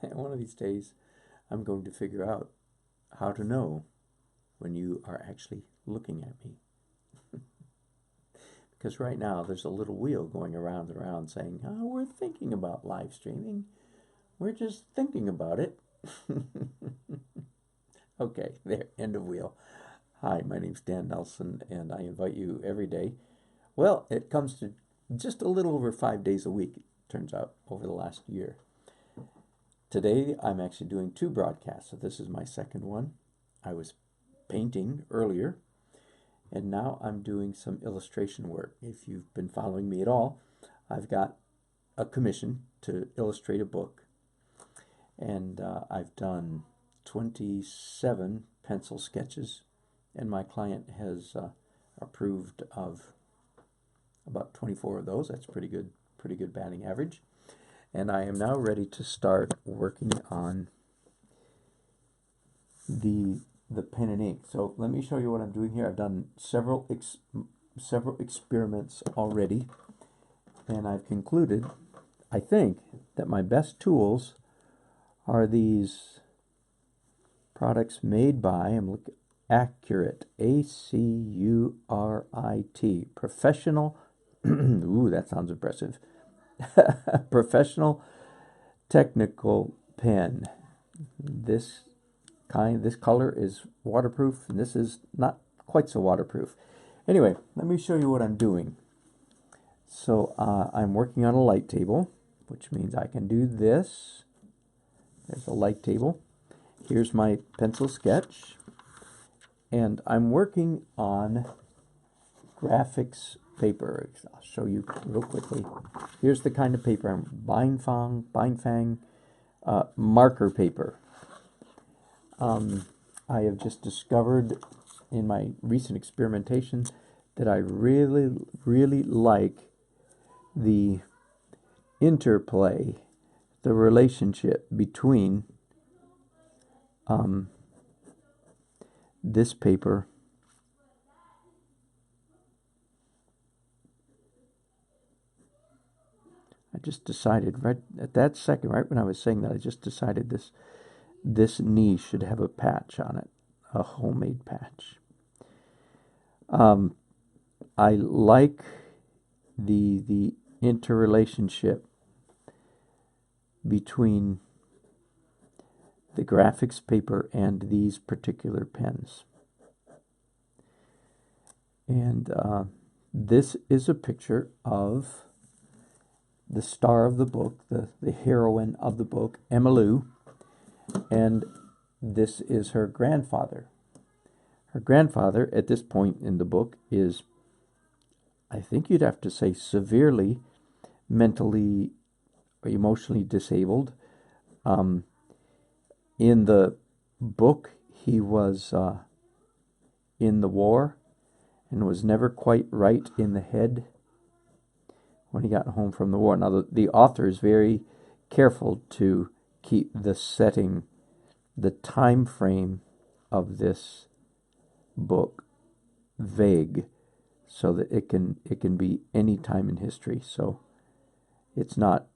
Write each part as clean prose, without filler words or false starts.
One of these days, I'm going to figure out how to know when you are actually looking at me. Because right now, there's a little wheel going around and around saying, oh, we're thinking about live streaming. We're just thinking about it. Okay, there, end of wheel. Hi, my name's Dan Nelson, and I invite you every day. Well, it comes to just a little over 5 days a week, it turns out, over the last year. Today, I'm actually doing two broadcasts, so this is my second one. I was painting earlier, and now I'm doing some illustration work. If you've been following me at all, I've got a commission to illustrate a book, and I've done 27 pencil sketches, and my client has approved of about 24 of those. That's pretty good batting average. And I am now ready to start working on the pen and ink. So let me show you what I'm doing here. I've done several experiments already, and I've concluded, I think, that my best tools are these products made by, I'm looking, Accurate, A-C-U-R-I-T, professional, ooh, that sounds impressive, professional technical pen. This color is waterproof, and this is not quite so waterproof. Anyway, let me show you what I'm doing. So I'm working on a light table, which means I can do this. There's a light table. Here's my pencil sketch, and I'm working on graphics paper. I'll show you real quickly. Here's the kind of paper I'm Bindfang marker paper. I have just discovered in my recent experimentation that I really like the interplay, the relationship between this paper I just decided right at that second, right when I was saying that, I just decided this knee should have a patch on it, a homemade patch. I like the interrelationship between the graphics paper and these particular pens. And this is a picture of the star of the book, the heroine of the book, Emmylou, and this is her grandfather. Her grandfather, at this point in the book, is, I think you'd have to say, severely mentally or emotionally disabled. In the book, he was in the war and was never quite right in the head when he got home from the war. Now, the author is very careful to keep the setting, the time frame of this book vague, so that it can be any time in history. So it's not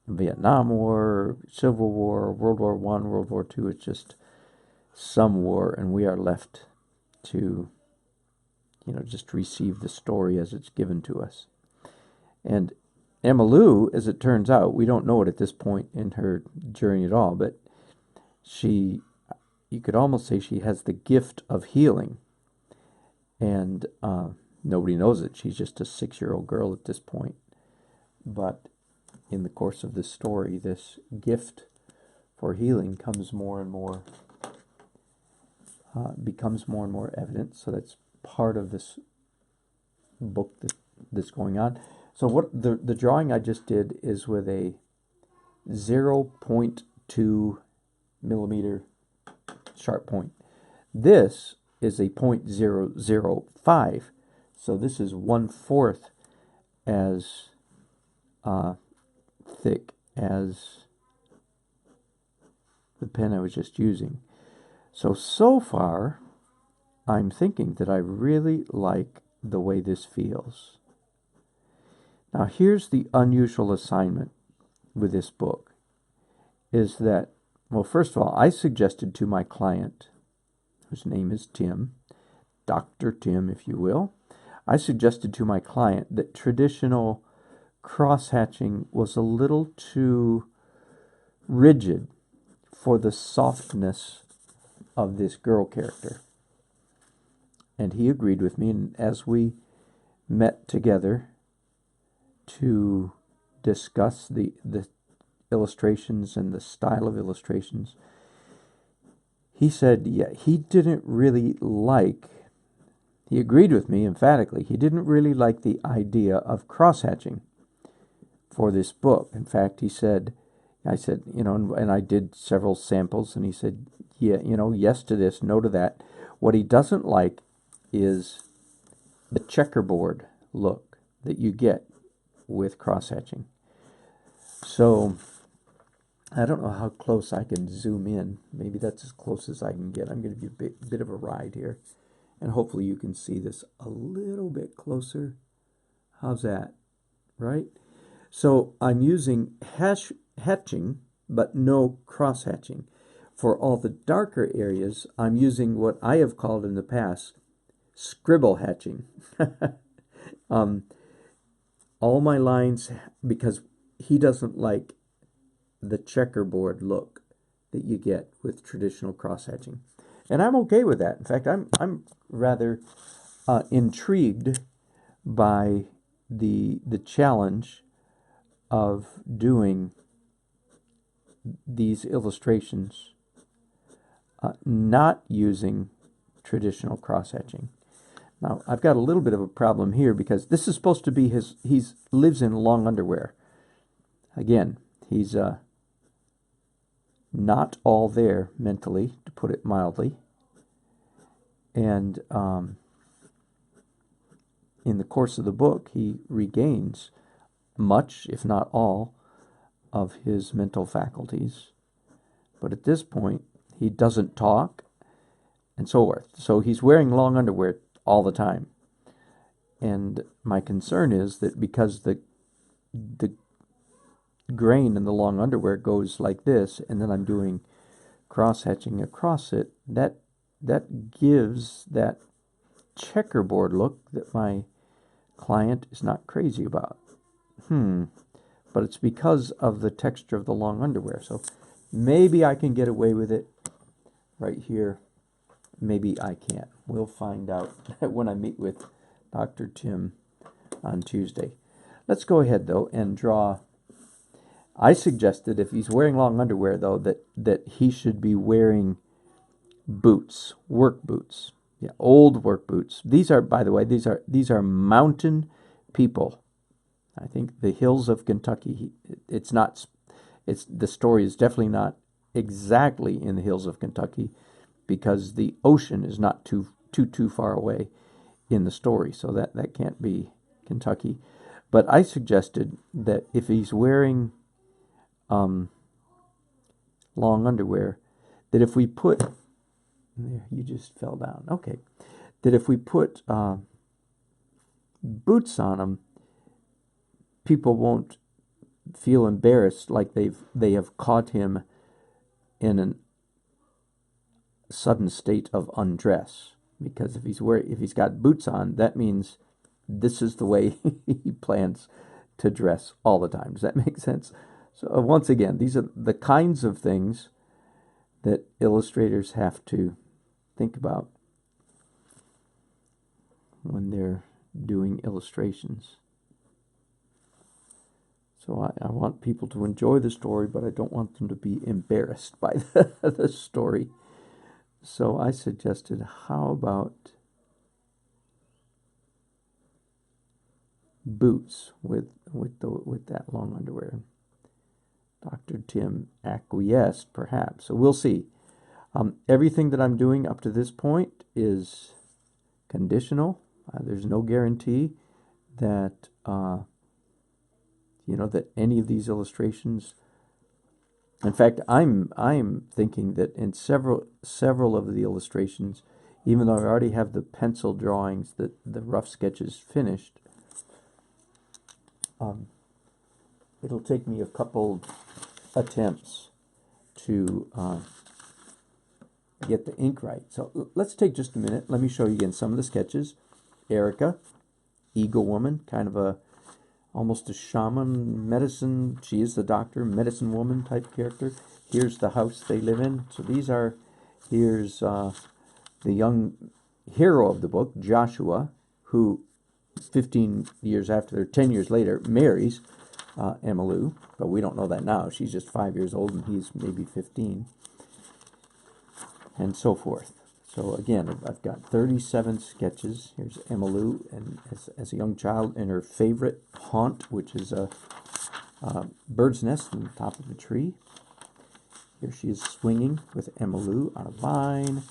Vietnam War, Civil War, World War I, World War II. It's just some war, and we are left to, just receive the story as it's given to us. And Emmylou, as it turns out, we don't know it at this point in her journey at all, but you could almost say she has the gift of healing. And nobody knows it. She's just a 6-year-old girl at this point. But in the course of this story, this gift for healing becomes more and more evident. So that's part of this book that's going on. So what the drawing I just did is with a 0.2 millimeter sharp point. This is a 0.005, so this is 1/4 as thick as the pen I was just using. So far, I'm thinking that I really like the way this feels. Now, here's the unusual assignment with this book. is that, well, first of all, I suggested to my client, whose name is Tim, Dr. Tim, if you will, I suggested to my client that traditional cross-hatching was a little too rigid for the softness of this girl character. And he agreed with me, and as we met together to discuss the illustrations and the style of illustrations, he said, yeah, he didn't really like, he agreed with me emphatically, he didn't really like the idea of cross-hatching for this book. In fact, he said, I said, and I did several samples, and he said, yeah, yes to this, no to that. What he doesn't like is the checkerboard look that you get with cross-hatching. So I don't know how close I can zoom in. Maybe that's as close as I can get. I'm going to give you a bit of a ride here, and hopefully you can see this a little bit closer. How's that? Right? So I'm using hatching, but no cross-hatching. For all the darker areas, I'm using what I have called in the past scribble hatching. All my lines, because he doesn't like the checkerboard look that you get with traditional cross-hatching. And I'm okay with that. In fact, I'm rather intrigued by the challenge of doing these illustrations not using traditional cross-hatching. Now, I've got a little bit of a problem here because this is supposed to be he lives in long underwear. Again, he's not all there mentally, to put it mildly. And in the course of the book, he regains much, if not all, of his mental faculties. But at this point, he doesn't talk, and so forth. So he's wearing long underwear all the time. And my concern is that because the grain in the long underwear goes like this, and then I'm doing cross-hatching across it, that gives that checkerboard look that my client is not crazy about. But it's because of the texture of the long underwear. So maybe I can get away with it right here. Maybe I can't. We'll find out when I meet with Dr. Tim on Tuesday. Let's go ahead, though, and draw. I suggested if he's wearing long underwear, though, that he should be wearing boots, work boots. Yeah, old work boots. These are, by the way, these are mountain people. I think the hills of Kentucky. The story is definitely not exactly in the hills of Kentucky, because the ocean is not too far away in the story, so that can't be Kentucky. But I suggested that if he's wearing long underwear, that if we put there, you just fell down. Okay, that if we put boots on him, people won't feel embarrassed like they have caught him in a sudden state of undress. Because if he's got boots on, that means this is the way he plans to dress all the time. Does that make sense? So once again, these are the kinds of things that illustrators have to think about when they're doing illustrations. So I want people to enjoy the story, but I don't want them to be embarrassed by the story. So I suggested, how about boots with that long underwear? Dr. Tim acquiesced, perhaps. So we'll see. Everything that I'm doing up to this point is conditional. There's no guarantee that that any of these illustrations. In fact, I'm thinking that in several of the illustrations, even though I already have the pencil drawings, the rough sketches finished, it'll take me a couple attempts to get the ink right. So let's take just a minute. Let me show you again some of the sketches. Erica, Eagle Woman, kind of almost a shaman, medicine. She is the doctor, medicine woman type character. Here's the house they live in. So here's the young hero of the book, Joshua, who 15 years after, 10 years later, marries Emmylou, but we don't know that now. She's just 5 years old and he's maybe 15, and so forth. So again, I've got 37 sketches. Here's Emmylou and as a young child in her favorite haunt, which is a bird's nest on the top of a tree. Here she is swinging with Emmylou on a vine,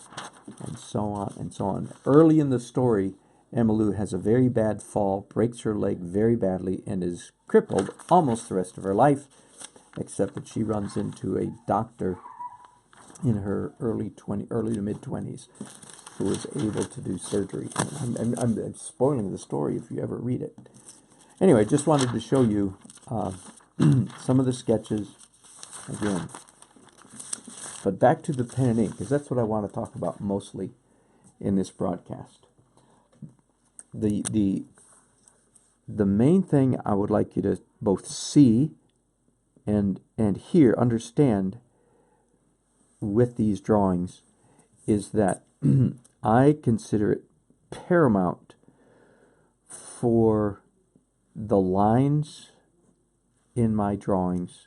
and so on and so on. Early in the story, Emmylou has a very bad fall, breaks her leg very badly, and is crippled almost the rest of her life, except that she runs into a doctor in her early to mid-20s who is able to do surgery. I'm spoiling the story if you ever read it. Anyway, just wanted to show you some of the sketches again. But back to the pen and ink, because that's what I want to talk about mostly in this broadcast. The main thing I would like you to both see and hear, understand with these drawings is that I consider it paramount for the lines in my drawings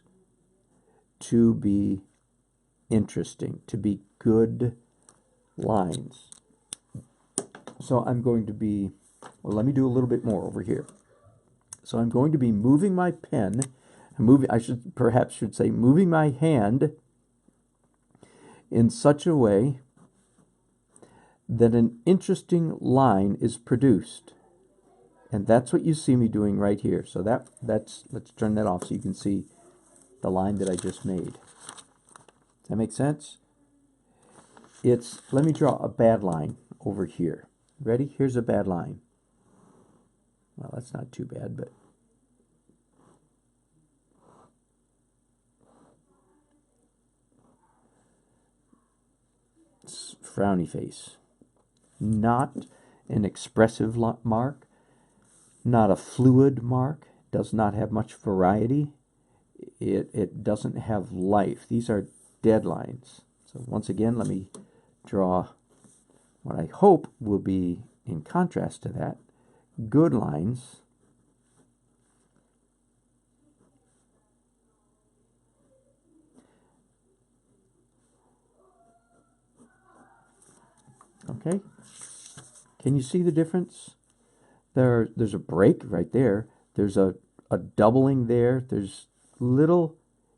to be interesting, to be good lines. So I'm going to be, well, let me do a little bit more over here. So I'm going to be moving my pen, moving my hand in such a way that an interesting line is produced. And that's what you see me doing right here. So let's turn that off so you can see the line that I just made. Does that make sense? Let me draw a bad line over here. Ready? Here's a bad line. Well, that's not too bad, but it's frowny face. Not an expressive mark, not a fluid mark, does not have much variety. It doesn't have life. These are dead lines. So once again, let me draw what I hope will be, in contrast to that, good lines. Okay? Can you see the difference? There's a break right there. There's a doubling there. There's little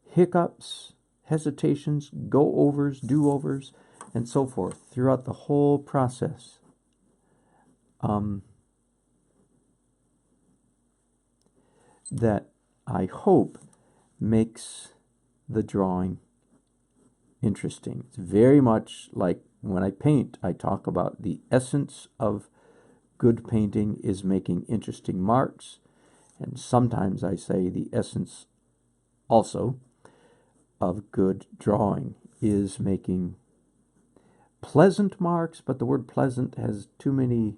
hiccups, hesitations, go-overs, do-overs, and so forth throughout the whole process. That I hope makes the drawing interesting. It's very much like when I paint, I talk about the essence of good painting is making interesting marks, and sometimes I say the essence also of good drawing is making pleasant marks, but the word pleasant has too many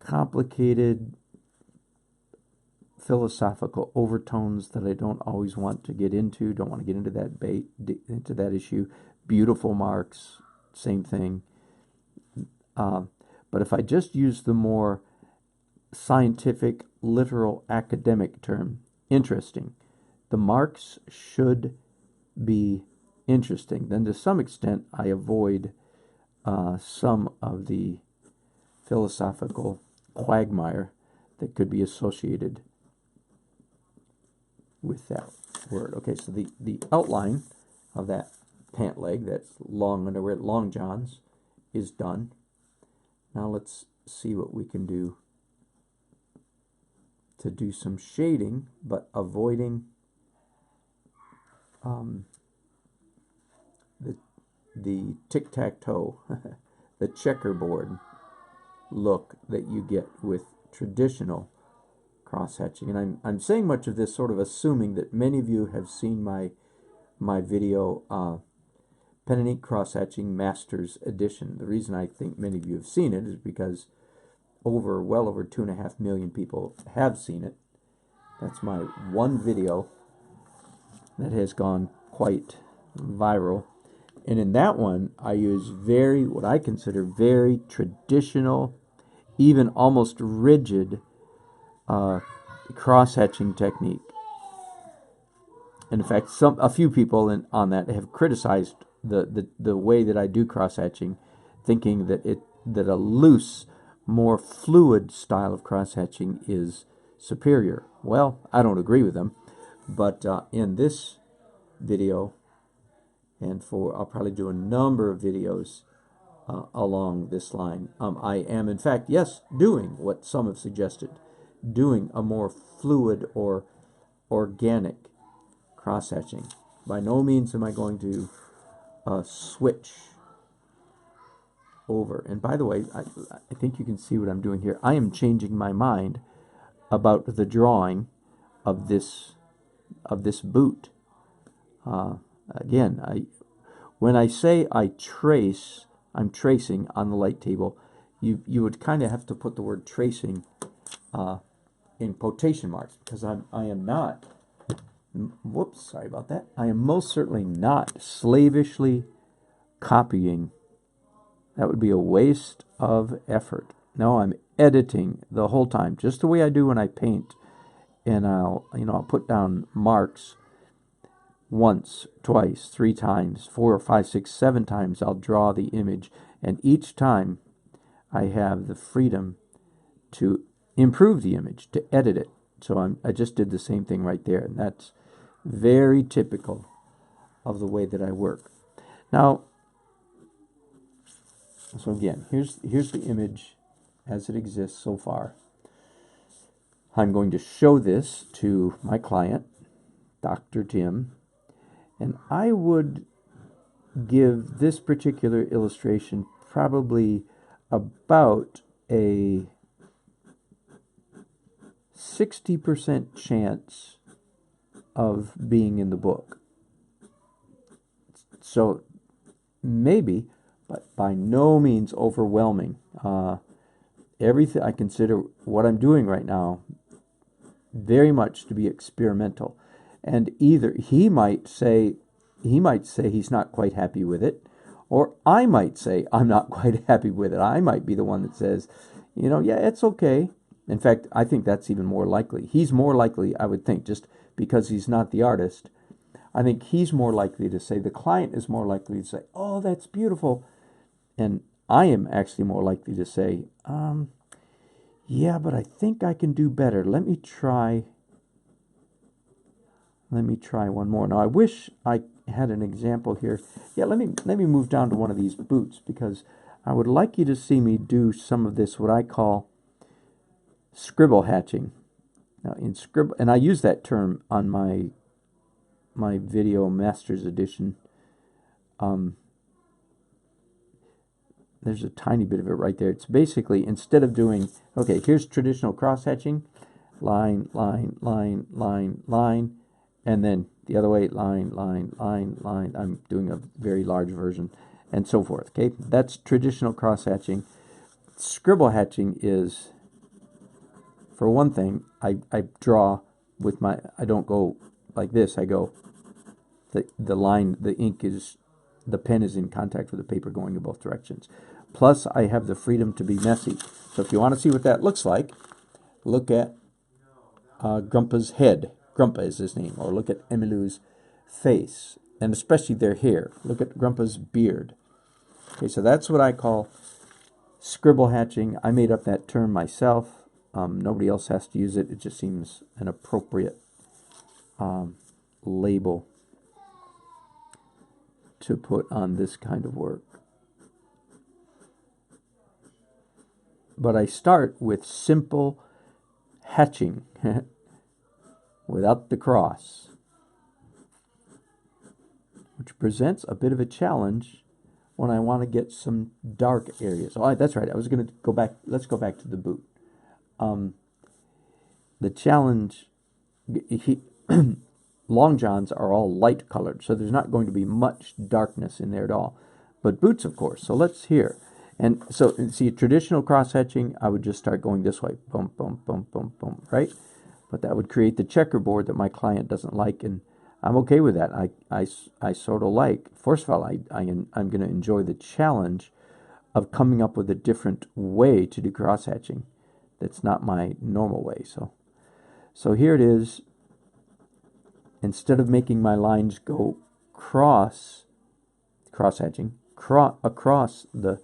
complicated philosophical overtones that I don't always want to get into. Don't want to get into that issue. Beautiful marks, same thing. But if I just use the more scientific, literal, academic term, interesting, the marks should be interesting. Then to some extent, I avoid some of the philosophical quagmire that could be associated with that word. Okay, so the outline of that pant leg, that's long underwear, long johns, is done. Now let's see what we can do to do some shading, but avoiding the tic-tac-toe, the checkerboard look that you get with traditional cross-hatching. And I'm saying much of this sort of assuming that many of you have seen my my video Pen and Ink Crosshatching Masters Edition. The reason I think many of you have seen it is because well over 2.5 million people have seen it. That's my one video that has gone quite viral. And in that one, I use what I consider very traditional, even almost rigid cross-hatching technique. And in fact, a few people on that have criticized the way that I do cross-hatching, thinking that a loose, more fluid style of cross-hatching is superior. Well, I don't agree with them, but in this video, and I'll probably do a number of videos along this line, I am in fact, yes, doing what some have suggested, doing a more fluid or organic cross-hatching. By no means am I going to switch over. And by the way, I think you can see what I'm doing here. I am changing my mind about the drawing of this boot. Again, when I say I trace, I'm tracing on the light table. You would kind of have to put the word tracing in quotation marks, because I am not. Whoops, sorry about that. I am most certainly not slavishly copying. That would be a waste of effort. No, I'm editing the whole time, just the way I do when I paint. And I'll put down marks once, twice, 3 times, 4 or 5, 6, 7 times. I'll draw the image, and each time I have the freedom to improve the image, to edit it. So I just did the same thing right there, and that's very typical of the way that I work. Now, so again, here's the image as it exists so far. I'm going to show this to my client, Dr. Tim, and I would give this particular illustration probably about a 60% chance of being in the book. So maybe, but by no means overwhelming. Everything, I consider what I'm doing right now very much to be experimental. And either he might say he's not quite happy with it, or I might say I'm not quite happy with it. I might be the one that says, yeah, it's okay. In fact, I think that's even more likely. He's more likely, I would think, just because he's not the artist, I think he's more likely to say, the client is more likely to say, oh, that's beautiful. And I am actually more likely to say, yeah, but I think I can do better. Let me try one more. Now, I wish I had an example here. Yeah, let me move down to one of these boots, because I would like you to see me do some of this, what I call scribble hatching. Now, in scribble, and I use that term on my video Masters Edition. There's a tiny bit of it right there. It's basically, instead of doing, okay, here's traditional cross-hatching, line, line, line, line, line, and then the other way, line, line, line, line. I'm doing a very large version, and so forth. Okay, that's traditional cross-hatching. Scribble hatching is, for one thing, I draw with I don't go like this. I go, the line, the pen is in contact with the paper going in both directions. Plus, I have the freedom to be messy. So if you want to see what that looks like, look at Grumpa's head. Grumpa is his name. Or look at Emilu's face, and especially their hair. Look at Grumpa's beard. Okay, so that's what I call scribble hatching. I made up that term myself. Nobody else has to use it. It just seems an appropriate label to put on this kind of work. But I start with simple hatching without the cross, which presents a bit of a challenge when I want to get some dark areas. Oh, that's right. I was going to go back. Let's go back to the boot. The challenge, long johns are all light colored, so there's not going to be much darkness in there at all. But boots, of course. So let's hear. And so, see, traditional cross-hatching, I would just start going this way. Boom, boom, boom, boom, boom, right? But that would create the checkerboard that my client doesn't like, and I'm okay with that. I sort of like, first of all, I'm going to enjoy the challenge of coming up with a different way to do cross-hatching that's not my normal way. So here it is. Instead of making my lines go cross-hatching, across the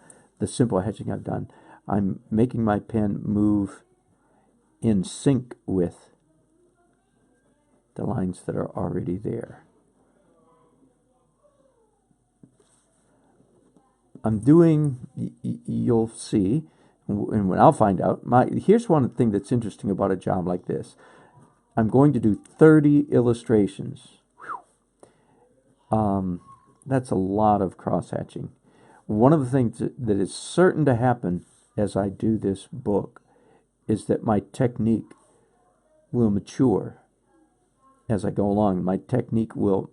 simple hatching I've done, I'm making my pen move in sync with the lines that are already there. I'm doing, you'll see, and when I'll find out, here's one thing that's interesting about a job like this. I'm going to do 30 illustrations. That's a lot of cross-hatching. One of the things that is certain to happen as I do this book is that my technique will mature as I go along. My technique will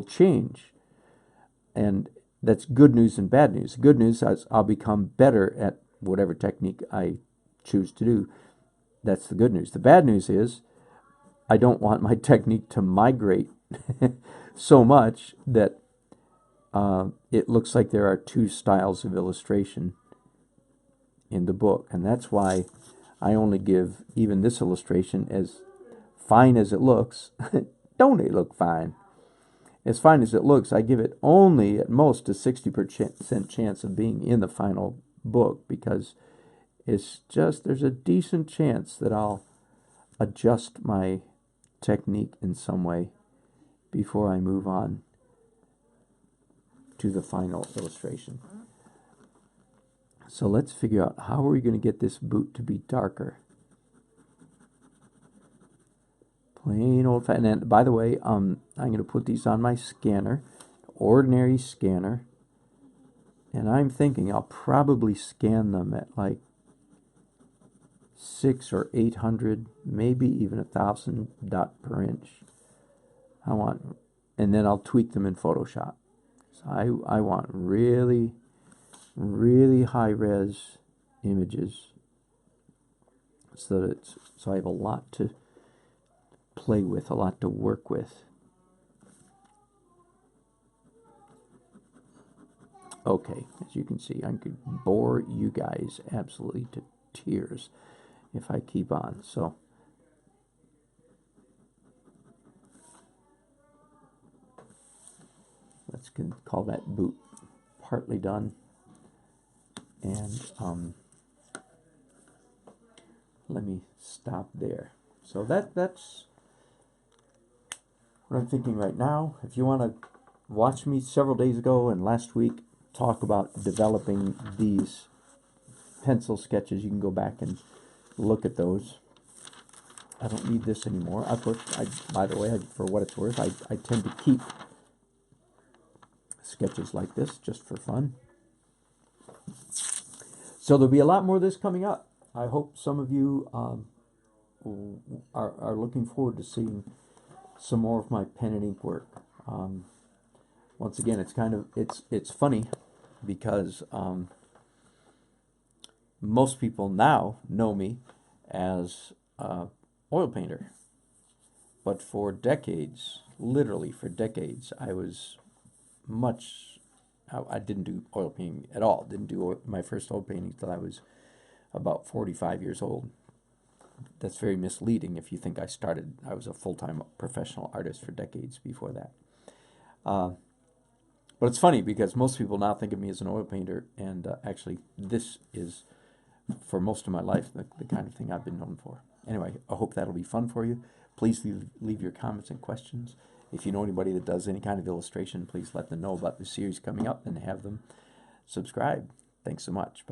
change, and that's good news and bad news. Good news is I'll become better at whatever technique I choose to do. That's the good news. The bad news is I don't want my technique to migrate so much that it looks like there are two styles of illustration in the book. And that's why I only give even this illustration, as fine as it looks. Don't it look fine? As fine as it looks, I give it only at most a 60% chance of being in the final book, because it's just, there's a decent chance that I'll adjust my technique in some way before I move on to the final illustration. So let's figure out, how are we going to get this boot to be darker? Plain old fashioned. And by the way, I'm going to put these on my scanner, ordinary scanner, and I'm thinking I'll probably scan them at like 600 or 800, maybe even 1,000 dot per inch. And then I'll tweak them in Photoshop. So I want really, really high res images, so I have a lot to play with, a lot to work with. Okay, as you can see, I could bore you guys absolutely to tears if I keep on. So let's call that boot partly done. And let me stop there. So that's what I'm thinking right now. If you want to watch me several days ago and last week talk about developing these pencil sketches, you can go back and look at those. I don't need this anymore. By the way, for what it's worth, I tend to keep sketches like this just for fun. So there'll be a lot more of this coming up. I hope some of you are looking forward to seeing some more of my pen and ink work. Once again, it's funny because most people now know me as oil painter, but for decades, literally for decades, I didn't do oil painting at all. Didn't do my first oil painting until I was about 45 years old. That's very misleading if you think I was a full-time professional artist for decades before that. But it's funny because most people now think of me as an oil painter, and actually this is, for most of my life, the kind of thing I've been known for. Anyway, I hope that'll be fun for you. Please leave your comments and questions. If you know anybody that does any kind of illustration, please let them know about the series coming up and have them subscribe. Thanks so much. Bye.